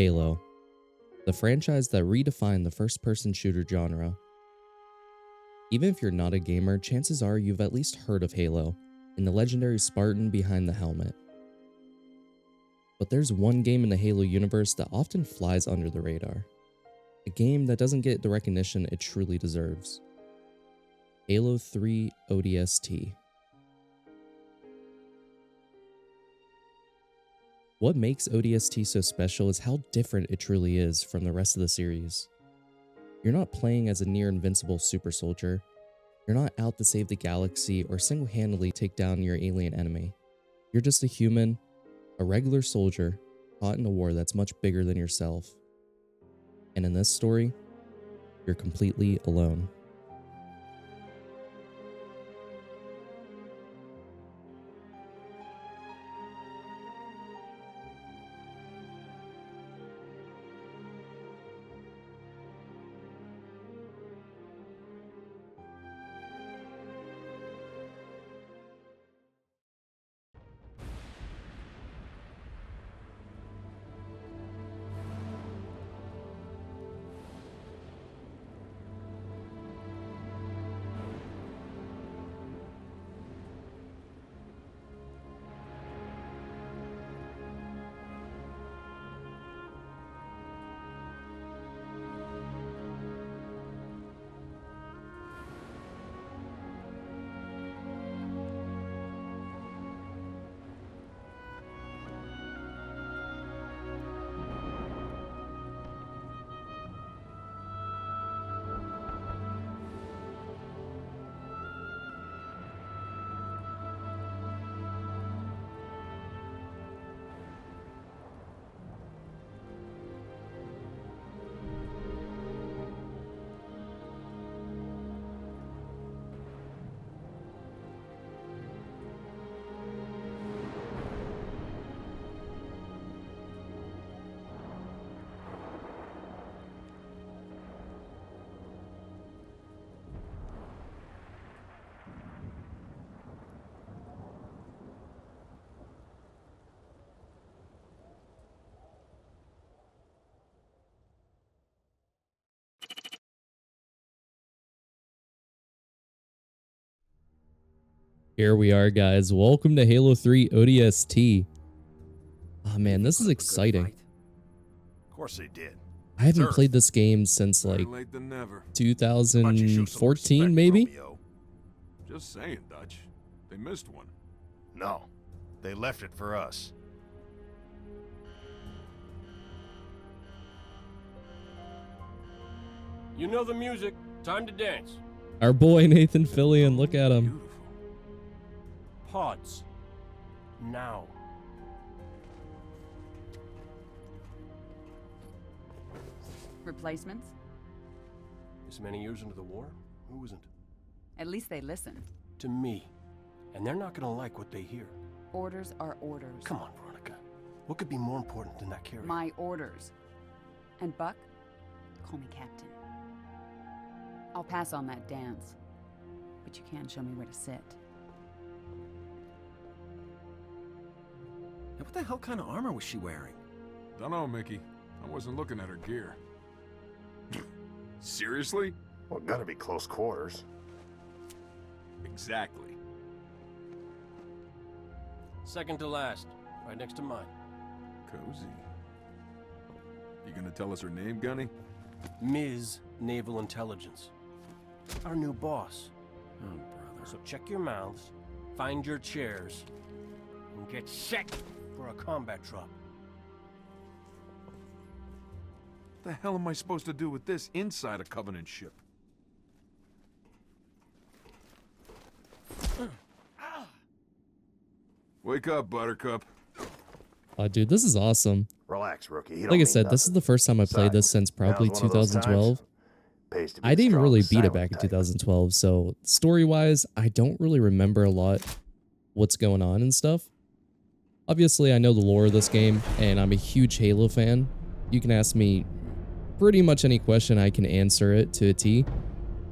Halo, the franchise that redefined the first-person shooter genre. Even if you're not a gamer, chances are you've at least heard of Halo and the legendary Spartan behind the helmet. But there's one game in the Halo universe that often flies under the radar. A game that doesn't get the recognition it truly deserves. Halo 3 ODST. What makes ODST so special is how different it truly is from the rest of the series. You're not playing as a near-invincible super soldier. You're not out to save the galaxy or single-handedly take down your alien enemy. You're just a human, a regular soldier, caught in a war that's much bigger than yourself. And in this story, you're completely alone. Here we are, guys. Welcome to Halo 3 ODST. Oh man, this is exciting. Of course they did. I haven't played this game since like 2014, maybe? Just saying, Dutch. They missed one. No, they left it for us. You know the music. Time to dance. Our boy Nathan Fillion, look at him. Beautiful. Pods. Now. Replacements? This many years into the war? Who isn't? At least they listen. To me. And they're not gonna like what they hear. Orders are orders. Come on, Veronica. What could be more important than that carrier? My orders. And Buck, call me Captain. I'll pass on that dance. But you can show me where to sit. And what the hell kind of armor was she wearing? Dunno, Mickey. I wasn't looking at her gear. Seriously? Well, gotta be close quarters. Exactly. Second to last. Right next to mine. Cozy. You gonna tell us her name, Gunny? Ms. Naval Intelligence. Our new boss. Oh, brother. So check your mouths, find your chairs, and get set for a combat drop. What the hell am I supposed to do with this inside a Covenant ship? Wake up, Buttercup. Dude, this is awesome. Relax, rookie. Like I said, this is the first time I played this since probably 2012. I didn't really beat it back in 2012, so story-wise, I don't really remember a lot what's going on and stuff. Obviously, I know the lore of this game, and I'm a huge Halo fan. You can ask me pretty much any question, I can answer it to a T.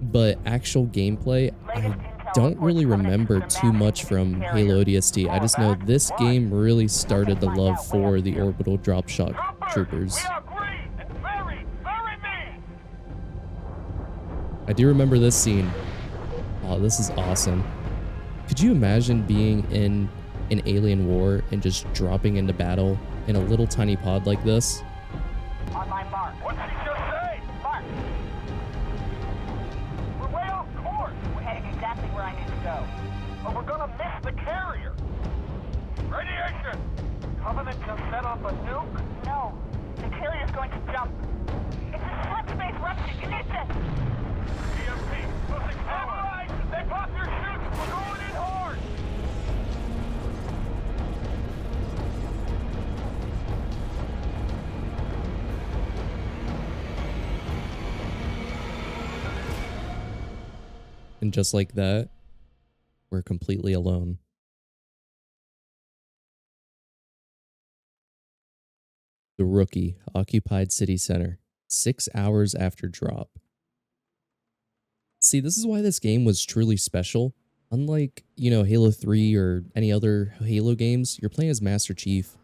But actual gameplay, I don't really remember too much from Halo ODST. I just know this game really started the love for the orbital drop shot troopers. I do remember this scene. Oh, this is awesome. Could you imagine being in an alien war and just dropping into battle in a little tiny pod like this? On my mark. What did he just say? Mark. We're way off course. We're heading exactly where I need to go. But we're gonna miss the carrier. Radiation! Covenant just set off a nuke? No. The carrier's going to jump. It's a slip-space rupture. You need this. EMP. Losing power. They popped their chutes. We're going in hard. And just like that, we're completely alone. The Rookie occupied city center 6 hours after drop. See, this is why this game was truly special. Unlike, you know, Halo 3 or any other Halo games, you're playing as Master Chief,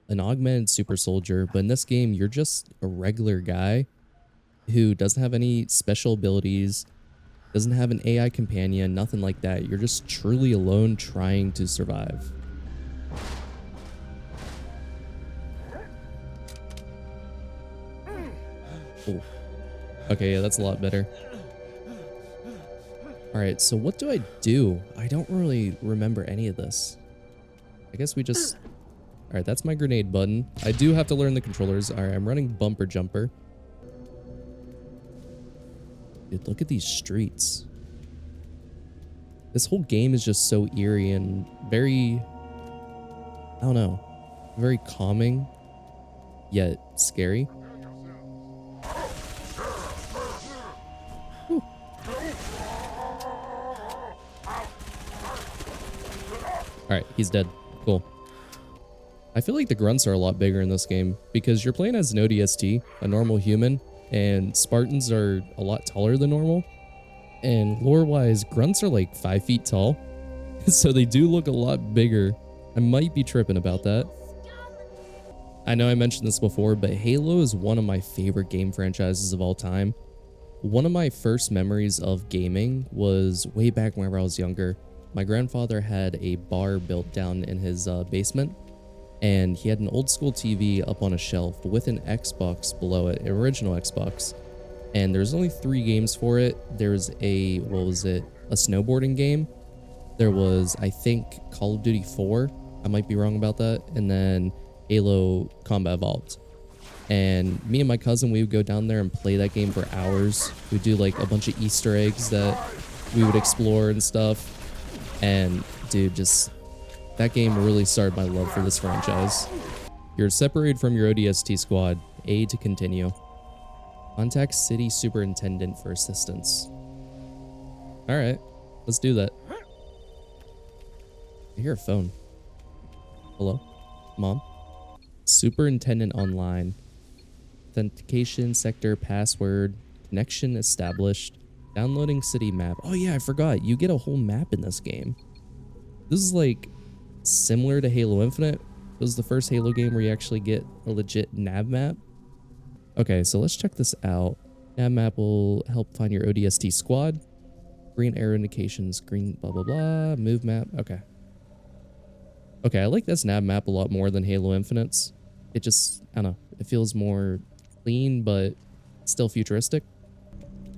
an augmented super soldier, but in this game, you're just a regular guy who doesn't have any special abilities, doesn't have an AI companion, nothing like that. You're just truly alone trying to survive. Oh. Okay, yeah, that's a lot better. Alright, so what do I do? I don't really remember any of this. I guess we just... Alright, that's my grenade button. I do have to learn the controllers. Alright, I'm running bumper jumper. Dude, look at these streets. This whole game is just so eerie and very... I don't know. Very calming, yet scary. Alright, he's dead. Cool. I feel like the grunts are a lot bigger in this game because you're playing as an ODST, a normal human, and Spartans are a lot taller than normal. And lore-wise, grunts are like 5 feet tall, so they do look a lot bigger. I might be tripping about that. I know I mentioned this before, but Halo is one of my favorite game franchises of all time. One of my first memories of gaming was way back whenever I was younger. My grandfather had a bar built down in his basement, and he had an old school TV up on a shelf with an Xbox below it, an original Xbox. And there's only 3 games for it. There's a, what was it? A snowboarding game. There was, I think, Call of Duty 4. I might be wrong about that. And then Halo Combat Evolved. And me and my cousin, we would go down there and play that game for hours. We'd do like a bunch of Easter eggs that we would explore and stuff. And dude, just that game really started my love for this franchise. You're separated from your ODST squad. A to continue. Contact city superintendent for assistance. All right, let's do that. I hear a phone. Hello, Mom? Superintendent online. Authentication sector password. Connection established. Downloading city map. Oh yeah, I forgot. You get a whole map in this game. This is like similar to Halo Infinite. It was the first Halo game where you actually get a legit nav map. Okay, so let's check this out. Nav map will help find your ODST squad. Green arrow indications, green blah blah blah. Move map. Okay. Okay, I like this nav map a lot more than Halo Infinite's. It just, I don't know, it feels more clean, but still futuristic.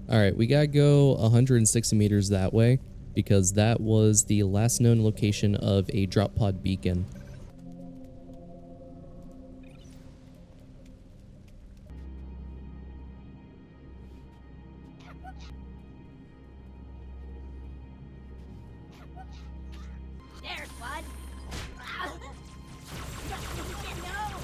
All right, we gotta go 160 meters that way because that was the last known location of a drop pod beacon. There's one. No.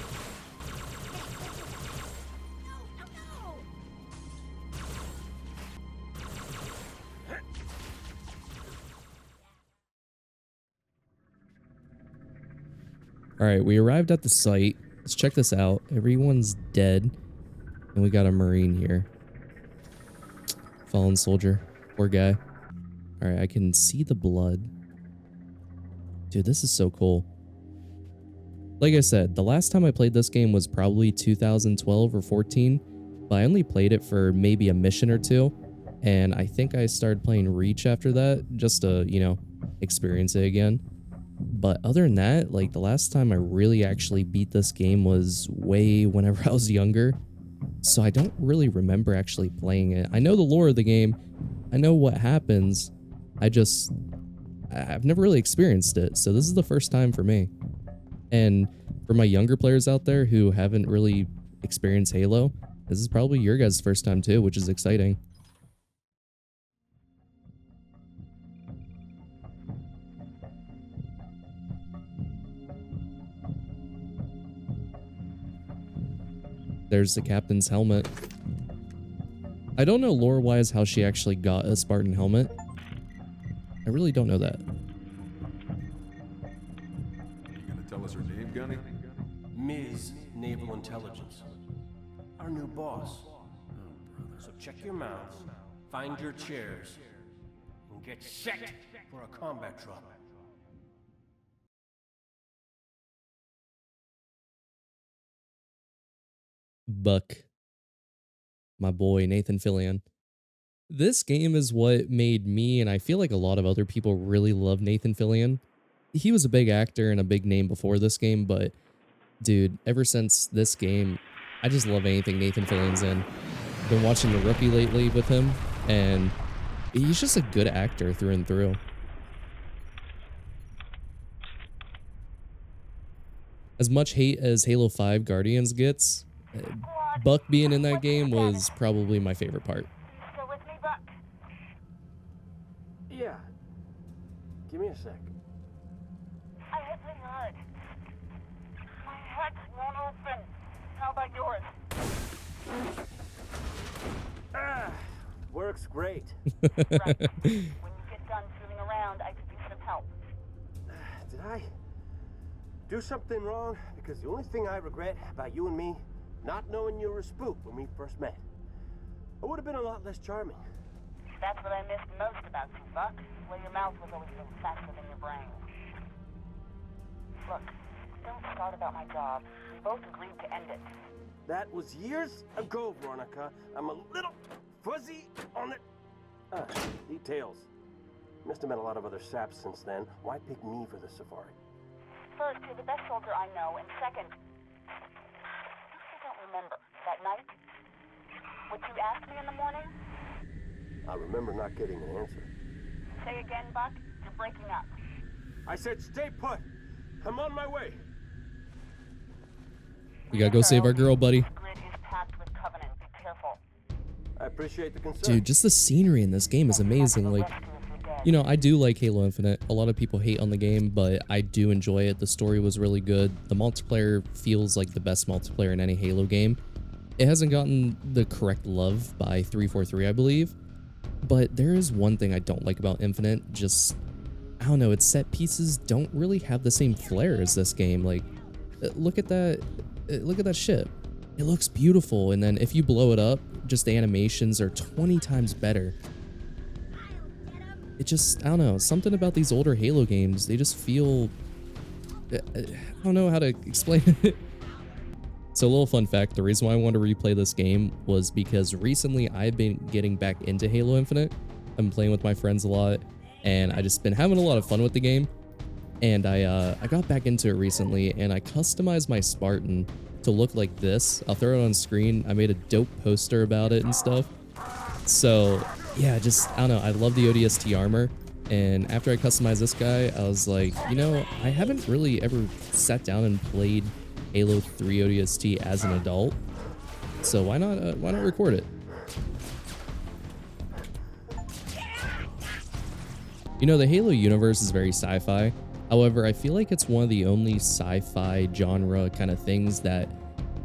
All right, we arrived at the site. Let's check this out. Everyone's dead. And we got a Marine here. Fallen soldier. Poor guy. All right, I can see the blood. Dude, this is so cool. Like I said, the last time I played this game was probably 2012 or 14, but I only played it for maybe a mission or two, And I think I started playing Reach after that, just to, you know, experience it again. But other than that, like the last time I really actually beat this game was way whenever I was younger. So I don't really remember actually playing it. I know the lore of the game. I know what happens. I've never really experienced it. So this is the first time for me. And for my younger players out there who haven't really experienced Halo, this is probably your guys' first time too, which is exciting. There's the captain's helmet. I don't know lore-wise how she actually got a Spartan helmet. I really don't know that. You gonna tell us her name, Gunny? Ms. Naval Intelligence. Our new boss. So check your mouths, find your chairs, and get set for a combat drop. Buck. My boy, Nathan Fillion. This game is what made me, and I feel like a lot of other people, really love Nathan Fillion. He was a big actor and a big name before this game, but dude, ever since this game, I just love anything Nathan Fillion's in. Been watching The Rookie lately with him, and he's just a good actor through and through. As much hate as Halo 5 Guardians gets, Buck being in that game was probably my favorite part. Still with me, Buck? Yeah. Give me a sec. I hit me hard. My head won't open. How about yours? Works great. Right. When you get done fooling around, I could use some help. Did I do something wrong? Because the only thing I regret about you and me, not knowing you were a spook when we first met. I would have been a lot less charming. That's what I missed most about you, Buck. Well, your mouth was always a little faster than your brain. Look, don't start about my job. We both agreed to end it. That was years ago, Veronica. I'm a little fuzzy on the details. Must have met a lot of other saps since then. Why pick me for the safari? First, you're the best soldier I know, and second, I don't remember that night. What you asked me in the morning? I remember not getting an answer. Say again, Buck. You're breaking up. I said stay put. I'm on my way. We gotta go save our girl, buddy. This grid is packed with Covenant. Be careful. I appreciate the concern. Dude, just the scenery in this game is amazing. Like, you know, I do like Halo Infinite. A lot of people hate on the game, but I do enjoy it. The story was really good. The multiplayer feels like the best multiplayer in any Halo game. It hasn't gotten the correct love by 343, I believe. But there is one thing I don't like about Infinite. Just, I don't know, its set pieces don't really have the same flair as this game. Like, look at that. Look at that ship. It looks beautiful, and then if you blow it up, just the animations are 20 times better. It just, I don't know, something about these older Halo games, they just feel, I don't know how to explain it. So a little fun fact, the reason why I wanted to replay this game was because recently I've been getting back into Halo Infinite. I'm playing with my friends a lot, and I just been having a lot of fun with the game. And I got back into it recently, and I customized my Spartan to look like this. I'll throw it on screen. I made a dope poster about it and stuff. So yeah, just, I don't know, I love the ODST armor. And after I customized this guy, I was like, you know, I haven't really ever sat down and played Halo 3 ODST as an adult. So why not record it? You know, the Halo universe is very sci-fi. However, I feel like it's one of the only sci-fi genre kind of things that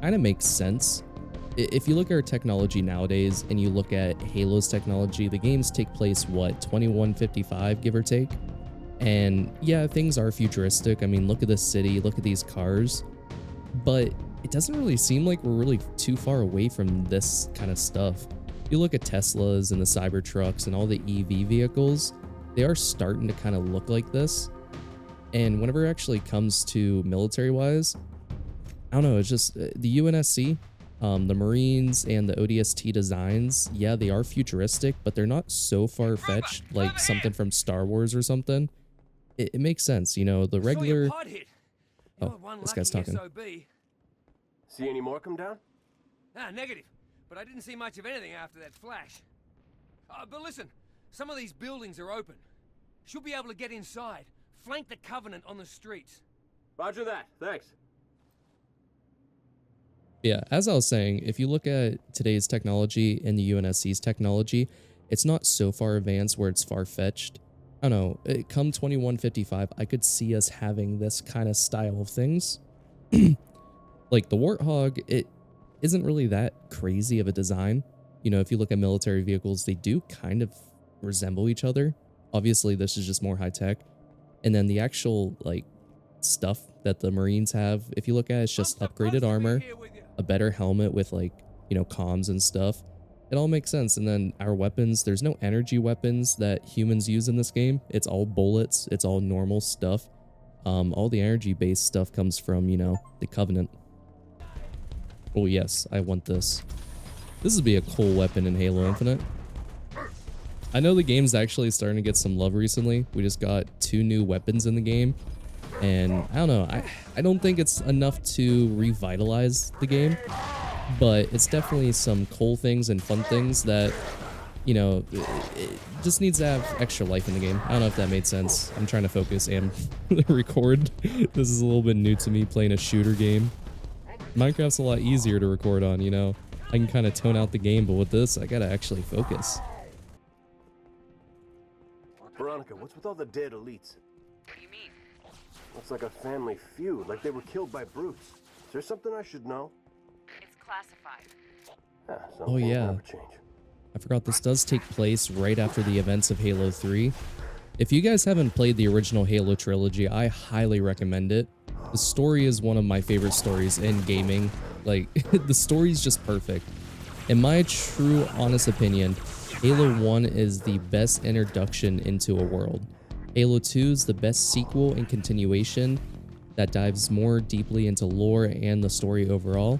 kind of makes sense. If you look at our technology nowadays and you look at Halo's technology, the games take place, what, 2155, give or take? And yeah, things are futuristic. I mean, look at this city, look at these cars. But it doesn't really seem like we're really too far away from this kind of stuff. You look at Teslas and the Cybertrucks and all the EV vehicles, they are starting to kind of look like this. And whenever it actually comes to military-wise, I don't know, it's just the UNSC, The Marines and the ODST designs, yeah, they are futuristic, but they're not so far-fetched like something from Star Wars or something. It makes sense, you know, the regular... Oh, this guy's talking. See any more come down? Ah, negative. But I didn't see much of anything after that flash. But listen, some of these buildings are open. Should be able to get inside. Flank the Covenant on the streets. Roger that. Thanks. Yeah, as I was saying, if you look at today's technology and the UNSC's technology, it's not so far advanced where it's far-fetched. I don't know, come 2155, I could see us having this kind of style of things. Like the Warthog, it isn't really that crazy of a design. You know, if you look at military vehicles, they do kind of resemble each other. Obviously, this is just more high-tech. And then the actual, like, stuff that the Marines have, if you look at it, it's just upgraded armor, a better helmet with, like, you know, comms and stuff. It all makes sense. And then our weapons, there's no energy weapons that humans use in this game. It's all bullets. It's all normal stuff. All the energy-based stuff comes from, you know, the Covenant. Oh, yes, I want this. This would be a cool weapon in Halo Infinite. I know the game's actually starting to get some love recently. We just got 2 new weapons in the game. And I don't know, I don't think it's enough to revitalize the game. But it's definitely some cool things and fun things that, you know, it just needs to have extra life in the game. I don't know if that made sense. I'm trying to focus and record. This is a little bit new to me, playing a shooter game. Minecraft's a lot easier to record on, you know. I can kind of tone out the game, but with this, I gotta actually focus. Veronica, what's with all the dead elites? What do you mean? Looks like a family feud, like they were killed by brutes. Is there something I should know? It's classified. Oh yeah, I forgot this does take place right after the events of Halo 3. If you guys haven't played the original Halo trilogy, I highly recommend it. The story is one of my favorite stories in gaming. Like, the story's just perfect. In my true, honest opinion, Halo 1 is the best introduction into a world. Halo 2 is the best sequel and continuation that dives more deeply into lore and the story overall.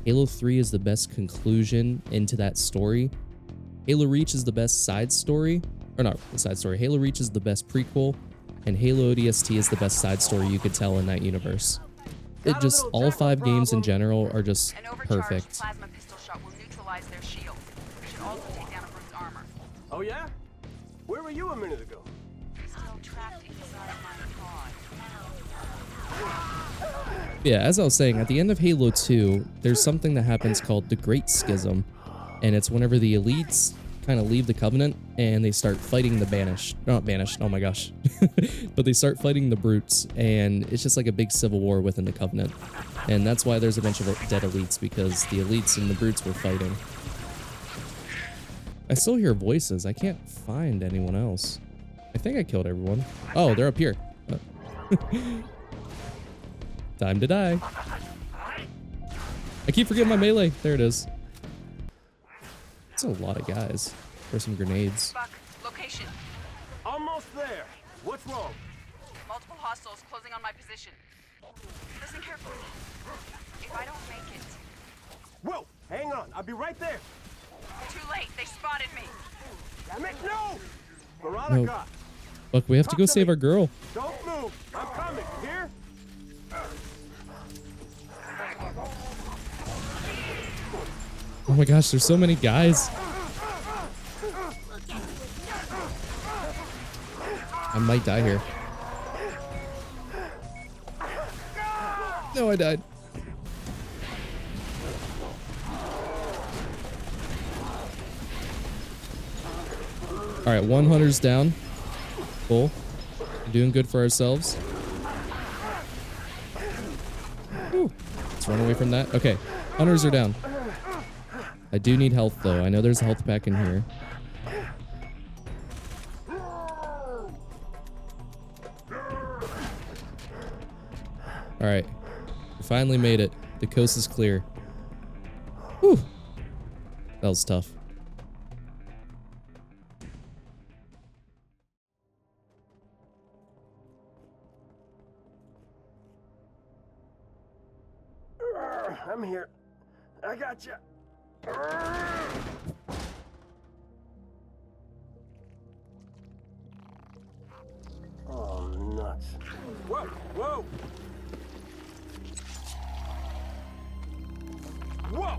Halo 3 is the best conclusion into that story. Halo Reach is the best side story, or not the side story. Halo Reach is the best prequel, and Halo ODST is the best side story you could tell in that universe. It just, all 5 games in general are just perfect. Plasma pistol shot will neutralize their shield. It should also take down a brute's armor. Oh yeah? Where were you a minute ago? Still trapped inside my pod. Yeah, as I was saying, at the end of Halo 2, there's something that happens called the Great Schism, and it's whenever the elites kind of leave the Covenant and they start fighting the Banished. Not Banished, oh my gosh. But they start fighting the Brutes, and it's just like a big civil war within the Covenant. And that's why there's a bunch of dead elites, because the elites and the Brutes were fighting. I still hear voices. I can't find anyone else. I think I killed everyone. Oh, they're up here. Time to die. I keep forgetting my melee. There it is. That's a lot of guys for some grenades. Buck, location. Almost there. What's wrong? Multiple hostiles closing on my position. Listen carefully. If I don't make it... Whoa! Hang on. I'll be right there. Too late. They spotted me. Damn it, no! Veronica! No. Look, we have to go save our girl. Don't move. I'm coming. Here? Oh my gosh, there's so many guys. I might die here. No, I died. All right, 100's down. Cool. Doing good for ourselves. Whew. Let's run away from that. Okay, hunters are down. I do need health, though. I know there's a health pack in here. All right. We finally made it. The coast is clear. Whew. That was tough. I'm here. I got you. Oh, nuts. Whoa, whoa. Whoa.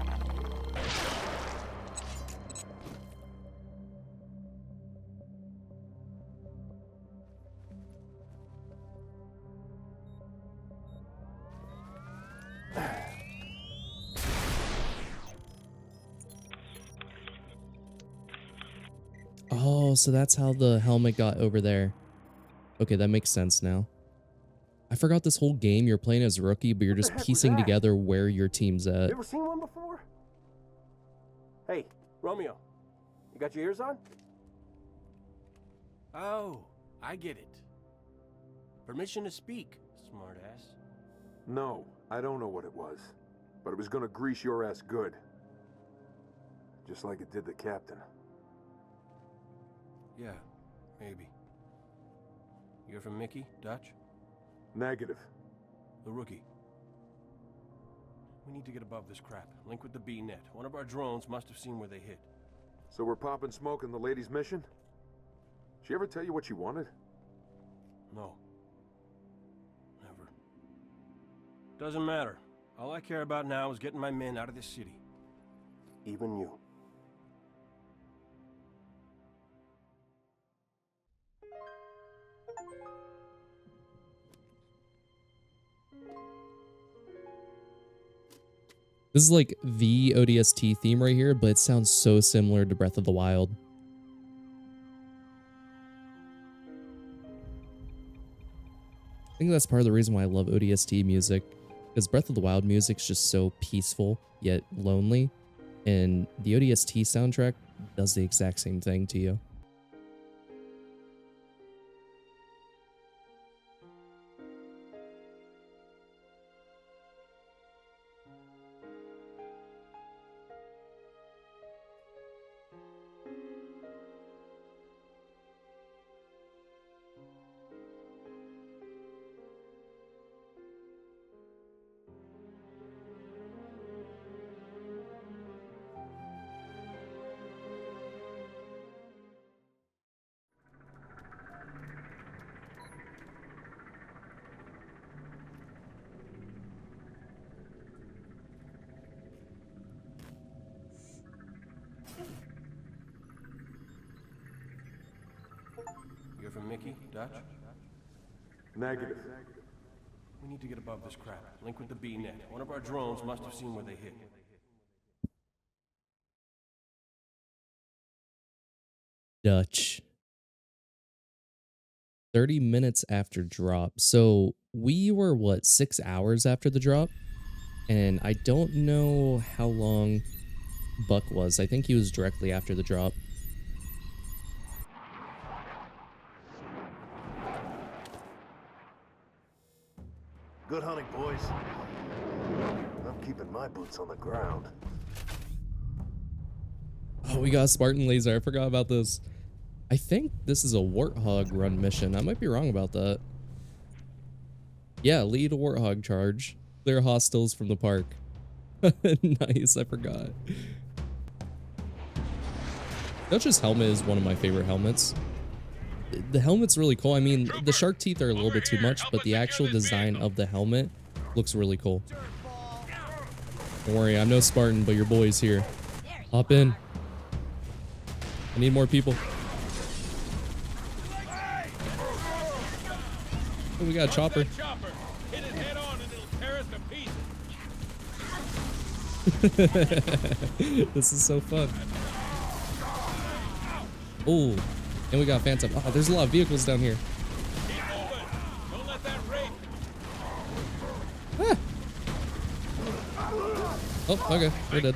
Oh, so that's how the helmet got over there. Okay, that makes sense now. I forgot this whole game you're playing as Rookie, but you're What the just heck was piecing that? together where your team's at. You ever seen one before? Hey, Romeo, you got your ears on? Oh, I get it. Permission to speak, smartass. No, I don't know what it was. But it was gonna grease your ass good. Just like it did the captain. Yeah, maybe. You're from Mickey, Dutch? Negative. The Rookie. We need to get above this crap. Link with the B-net. One of our drones must have seen where they hit. So we're popping smoke in the lady's mission? She ever tell you what she wanted? No. Never. Doesn't matter. All I care about now is getting my men out of this city. Even you. This is like the ODST theme right here, but it sounds so similar to Breath of the Wild. I think that's part of the reason why I love ODST music, because Breath of the Wild music is just so peaceful yet lonely, and the ODST soundtrack does the exact same thing to you. You're from Mickey, Dutch? Negative. We need to get above this crap. Link with the B-net. One of our drones must have seen where they hit. Dutch. 30 minutes after drop. So we were, what, 6 hours after the drop? And I don't know how long Buck was. I think he was directly after the drop. Good hunting, boys. I'm keeping my boots on the ground. Oh, we got a Spartan laser. I forgot about this. I think this is a Warthog run mission. I might be wrong about that. Yeah, lead a Warthog charge. Clear hostiles from the park. Nice, I forgot. Dutch's helmet is one of my favorite helmets. The helmet's really cool. I mean, the shark teeth are a little bit too much, but the actual design of the helmet looks really cool. Don't worry, I'm no Spartan, but your boy's here. Hop in. I need more people. Oh, we got a chopper. Hit his head on and it'll tear us to pieces. This is so fun. Oh, and we got Phantom. Oh, there's a lot of vehicles down here. Keep moving. Don't let that rape. Ah. Oh, okay, we're dead.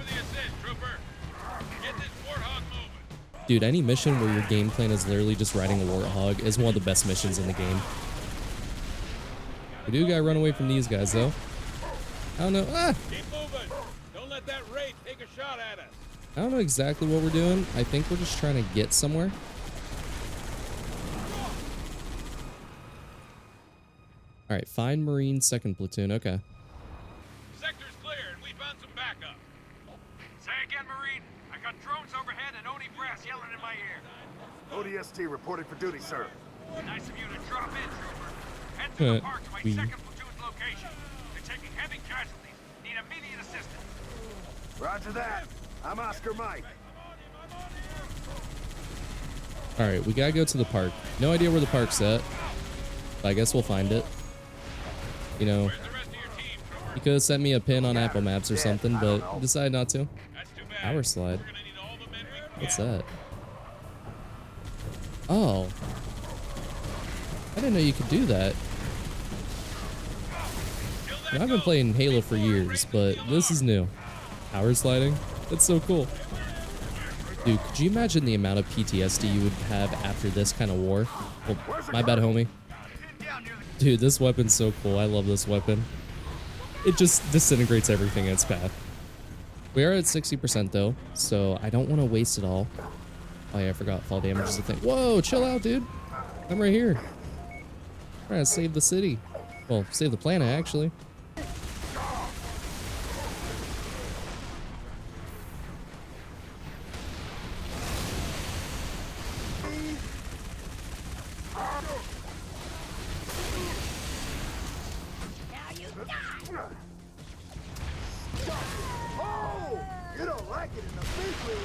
Dude, any mission where your game plan is literally just riding a Warthog is one of the best missions in the game. We do gotta run away from these guys, though. I don't know. Ah! Keep moving. Don't let that rape take a shot at us. I don't know exactly what we're doing. I think we're just trying to get somewhere. All right, find Marine 2nd Platoon. Okay. Sector's clear and we found some backup. got drones overhead and Oni brass yelling in my ear. ODST reporting for duty, sir. Nice of you to drop in, trooper. Head to the park to my second platoon's location. They're taking heavy casualties. Need immediate assistance. Roger that. I'm Oscar Mike. All right, we gotta go to the park. No idea where the park's at. But I guess we'll find it. You know, you could have sent me a pin on Apple Maps or something, but decided not to. Power slide. What's that? Oh. I didn't know you could do that. You know, I've been playing Halo for years, but this is new. Power sliding? That's so cool. Dude, could you imagine the amount of PTSD you would have after this kind of war? Oh, my bad, homie. Dude, this weapon's so cool. I love this weapon. It just disintegrates everything in its path. We are at 60% though, so I don't want to waste it all. Oh yeah, I forgot fall damage is a thing. Whoa, chill out, dude. I'm right here. I'm trying to save the city. Well, save the planet, actually. Oh! You don't like it in the big league.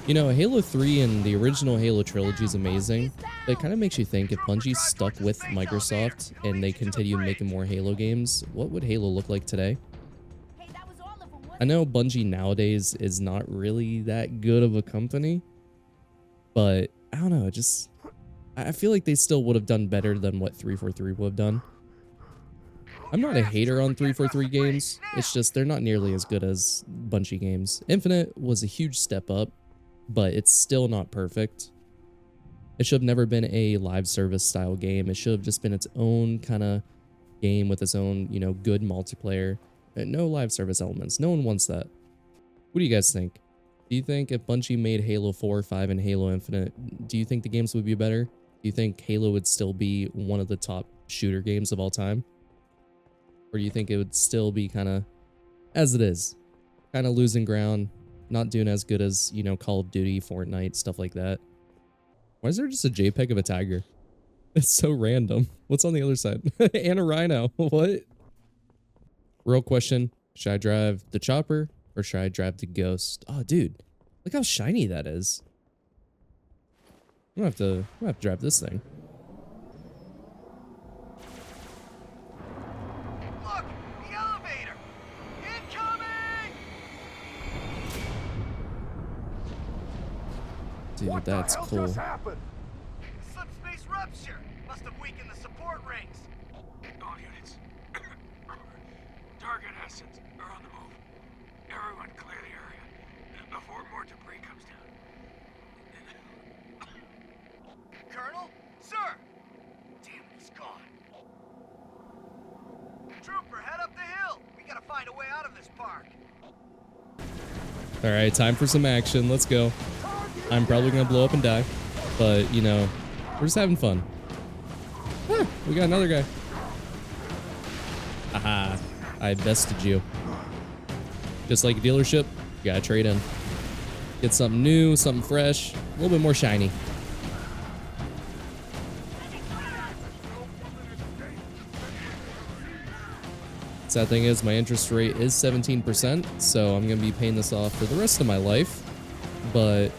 You know, Halo 3 and the original Halo trilogy is amazing, but it kind of makes you think if Bungie stuck with Microsoft and they continued making more Halo games, what would Halo look like today? I know Bungie nowadays is not really that good of a company, but I don't know, I feel like they still would have done better than what 343 would have done. I'm not a hater on 343 games, it's just they're not nearly as good as Bungie games. Infinite was a huge step up, but it's still not perfect. It should have never been a live service style game. It should have just been its own kind of game with its own, you know, good multiplayer. No live service elements. No one wants that. What do you guys think? Do you think if Bungie made Halo 4, 5, and Halo Infinite, do you think the games would be better? Do you think Halo would still be one of the top shooter games of all time? Or do you think it would still be kind of as it is? Kind of losing ground, not doing as good as, you know, Call of Duty, Fortnite, stuff like that. Why is there just a JPEG of a tiger? It's so random. What's on the other side? And a rhino. What? Real question, should I drive the chopper or should I drive the ghost? Oh, dude, look how shiny that is. I'm gonna have to drive this thing. Look, the elevator! Incoming! Dude, that's cool. Subspace rupture! Must have weakened the support rings. All units. Target assets are on the move. Everyone clear the area before more debris comes down. Colonel? Sir! Damn it, he's gone. Trooper, head up the hill! We gotta find a way out of this park. All right, time for some action. Let's go. I'm probably gonna blow up and die, but you know, we're just having fun. Ah, we got another guy. Aha, I bested you. Just like a dealership, you gotta trade in. Get something new, something fresh, a little bit more shiny. Sad thing is my interest rate is 17%, so I'm gonna be paying this off for the rest of my life. But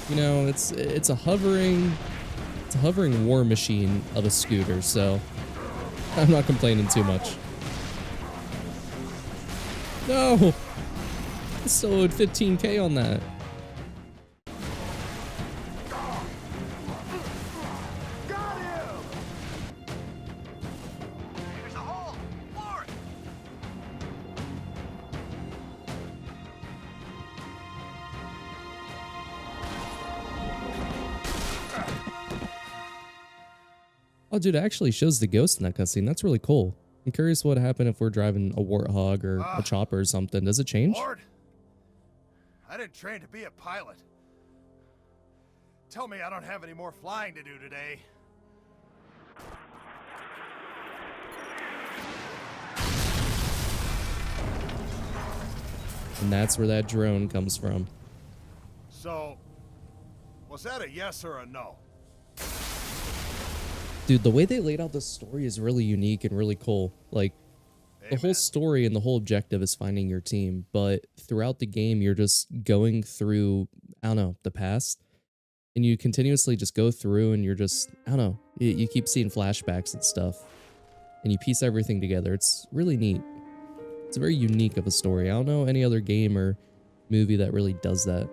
you know, it's a hovering war machine of a scooter, so I'm not complaining too much. No, I still owed 15K on that. There's a hole! Floor it! Oh, dude, it actually shows the ghost in that cutscene. That's really cool. I'm curious what happened if we're driving a warthog or a chopper or something. Does it change? Lord, I didn't train to be a pilot. tell me I don't have any more flying to do today. And that's where that drone comes from. So, was that a yes or a no? Dude, the way they laid out the story is really unique and really cool. Like, the whole story and the whole objective is finding your team, but throughout the game, you're just going through, I don't know, the past, and you continuously just go through and you're just, I don't know, you keep seeing flashbacks and stuff, and you piece everything together. It's really neat. It's very unique of a story. I don't know any other game or movie that really does that.